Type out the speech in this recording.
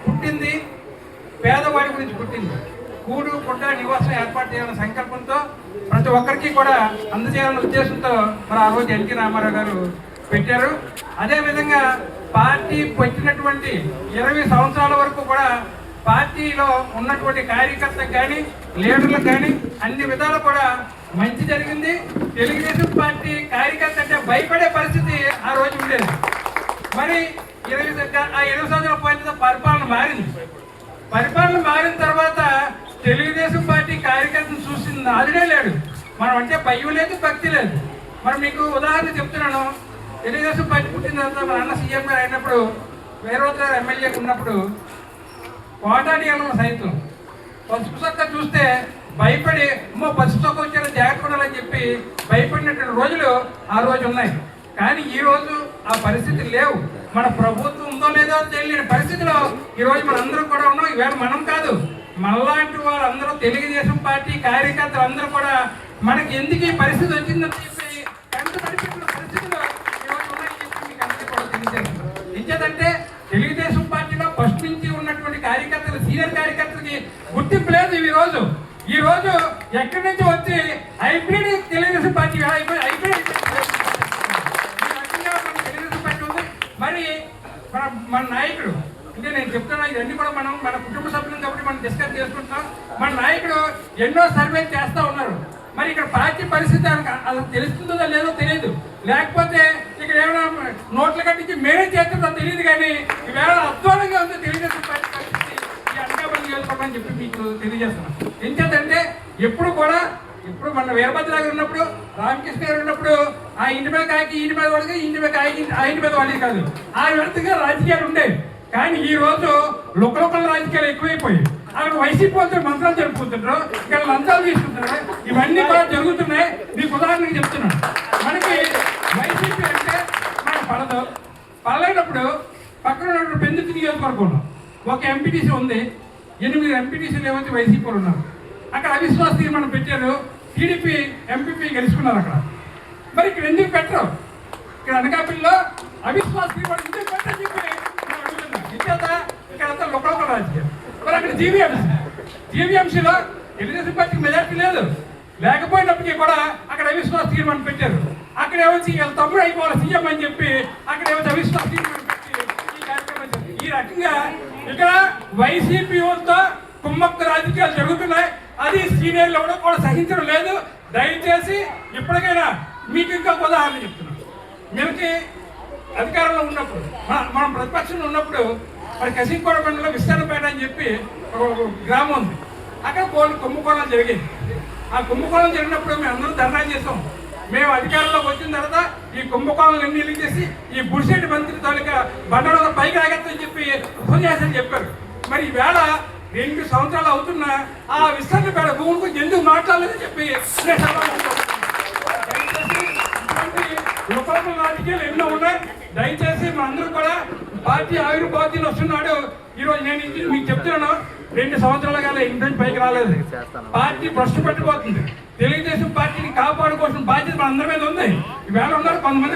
పుట్టింది పేదవాడి గురించి పుట్టింది. కూడు పుట్ట నివాసం ఏర్పాటు చేయాలన్న సంకల్పంతో ప్రతి ఒక్కరికి కూడా అందజేయాలన్న ఉద్దేశంతో మరి ఆ రోజు ఎన్టీ రామారావు గారు పెట్టారు. అదేవిధంగా పార్టీ పెట్టినటువంటి 20 సంవత్సరాల వరకు కూడా పార్టీలో ఉన్నటువంటి కార్యకర్తలకు కానీ లీడర్లకు కానీ అన్ని విధాలు కూడా మంచి జరిగింది. తెలుగుదేశం పార్టీ కార్యకర్త అంటే భయపడే పరిస్థితి ఆ రోజు ఉండేది. మరి 20 సంవత్సరాల పోయిన పరిపాలన మారింది. పరిపాలన మారిన తర్వాత తెలుగుదేశం పార్టీ కార్యకర్తను చూసింది నాదుడే లేడు. మనం అంటే భయం లేదు, భక్తి లేదు. మరి మీకు ఉదాహరణ చెప్తున్నాను. తెలుగుదేశం పార్టీ పుట్టిన తర్వాత మన అన్న సీఎం గారు అయినప్పుడు వేరే ఎమ్మెల్యేగా ఉన్నప్పుడు కోటాడియాలను సైతం పసుపు చొక్క చూస్తే భయపడి పసుపు చొక్క వచ్చారో జాగ్రత్త చెప్పి భయపడినటువంటి రోజులు ఆ రోజు ఉన్నాయి. కానీ ఈ రోజు ఆ పరిస్థితి లేవు. మన ప్రభుత్వం ఉందో లేదో తెలియని పరిస్థితిలో ఈ రోజు మనందరం కూడా ఉన్నాం. ఈవేళ మనం కాదు, మనలాంటి వాళ్ళందరూ తెలుగుదేశం పార్టీ కార్యకర్తలు అందరూ కూడా మనకి ఎందుకు ఈ పరిస్థితి వచ్చిందని చెప్పి ఎంత నడిపించిన పరిస్థితిలో ఈరోజు ఉన్నాయని చెప్పి మీకు అందరికీ కూడా తెలియజేస్తున్నాం. ఇంకేదంటే తెలుగుదేశం పార్టీలో ఫస్ట్ నుంచి ఉన్నటువంటి కార్యకర్తలు, సీనియర్ కార్యకర్తలకి గుర్తింపు లేదు. ఈ రోజు ఎక్కడి నుంచి వచ్చి hybrid Telugu Desam party hybrid Telugu Desam party ఉంది. మరి మన నాయకుడు అంటే నేను చెప్తున్నా, ఇవన్నీ కూడా మనం మన కుటుంబ సభ్యులు కాబట్టి మనం డిస్కస్ చేసుకుంటున్నాం. మన నాయకుడు ఎన్నో సర్వేలు చేస్తూ ఉన్నారు. మరి ఇక్కడ పార్టీ పరిస్థితి అసలు తెలుస్తుందో లేదో తెలియదు. లేకపోతే ఇక్కడ ఏమైనా నోట్ల కట్టించి మేమే చేస్తుందో తెలియదు. కానీ ఈవేళ అధ్వానంగా ఉంది తెలుగుదేశం పార్టీ పరిస్థితి. ఈ అనకాపల్లి నియోజకవర్గం చెప్పి మీకు తెలియజేస్తున్నాం. ఏంటంటే ఇప్పుడు మన వీరభద్ర గారు ఉన్నప్పుడు, రామకృష్ణ గారు ఉన్నప్పుడు ఆ ఇంటి మీద కాయకి ఇంటి మీద వాడికి, ఇంటి మీద కాయకి ఆ ఇంటి మీద వాడికి కాదు, ఆ విధంగా రాజకీయాలు ఉండేవి. కానీ ఈ రోజు లోకల్ రాజకీయాలు ఎక్కువైపోయాయి. అక్కడ వైసీపీ వాళ్ళతో మంత్రాలు జరుపుకుంటున్నారు, ఇక్కడ లంచాలు తీసుకుంటున్నారు. ఇవన్నీ కూడా జరుగుతున్నాయి. మీకు ఉదాహరణకి చెప్తున్నాను. మనకి వైసీపీ అంటే మనకు పడలేనప్పుడు పక్కన ఉన్నప్పుడు పెందుకు నియోజకవర్గంలో ఒక ఎంపీటీసీ ఉంది, 8 ఎంపీటీసీలు ఏమైతే వైసీపీ వాళ్ళు ఉన్నారు. అక్కడ అవిశ్వాస తీర్మానం పెట్టారు. టీడీపీ ఎంపీపీ గెలుచుకున్నారు అక్కడ. మరి ఇక్కడ ఎందుకు పెట్టరు? ఇక్కడ అనకాపల్లిలో అవిశ్వాస తీర్మానం ఎందుకు పెట్టని చెప్పి ఇక్కడ అంతా లోకల్ రాజకీయం. మరి అక్కడ జీవీఎంసీలో తెలుగుదేశం పార్టీకి మెజార్టీ లేదు. లేకపోయినప్పటికీ కూడా అక్కడ అవిశ్వాస తీర్మానం పెట్టారు. అక్కడ ఏమొచ్చి వీళ్ళ తమ్ముడు అయిపోవాలి సీఎం అని చెప్పి అక్కడ ఏమొచ్చి అవిశ్వాస తీర్మానం పెట్టి ఈ కార్యక్రమం. ఈ రకంగా ఇక్కడ వైసీపీ తో కుమ్మక్క రాజకీయాలు జరుగుతున్నాయి. అది సీనియర్లు ఎవడో కూడా సహించడం లేదు. దయచేసి ఇప్పటికైనా మీకు ఇంకా ఉదాహరణ చెప్తున్నాం. మనకి అధికారంలో ఉన్నప్పుడు, మనం ప్రతిపక్షంలో ఉన్నప్పుడు మరి కసింకోట మండలంలో విస్తరణపేట అని చెప్పి ఒక గ్రామం ఉంది. అక్కడ కుంభకోణాలు జరిగేది. ఆ కుంభకోణం జరిగినప్పుడు మేము అందరం ధర్నా చేసాం. మేము అధికారంలోకి వచ్చిన తర్వాత ఈ కుంభకోణాలు ఎన్ని చేసి ఈ బుడిసెట్టి మంత్రి తాలూకా బండల పైకి ఆగత్తని చెప్పి ఉపన్యాసం చెప్పారు. మరి ఈవేళ 2 సంవత్సరాలు అవుతున్నా ఆ విస్తరణపేట భూమి గురించి ఎందుకు మాట్లాడలేదని చెప్పి లోకల్ రాజకీయాలు ఎన్నో ఉన్నాయి. దయచేసి మా అందరూ కూడా పార్టీ ఆవిర్భావం వస్తున్నాడు. ఈరోజు నేను మీకు చెప్తున్నాను, 2 సంవత్సరాల కాల ఇంటి పైకి రాలేదు. పార్టీ భ్రష్టు పట్టిపోతుంది. తెలుగుదేశం పార్టీని కాపాడుకోవాల్సిన బాధ్యత మన అందరి మీద ఉంది. ఈవేళ ఉన్నారు కొంతమంది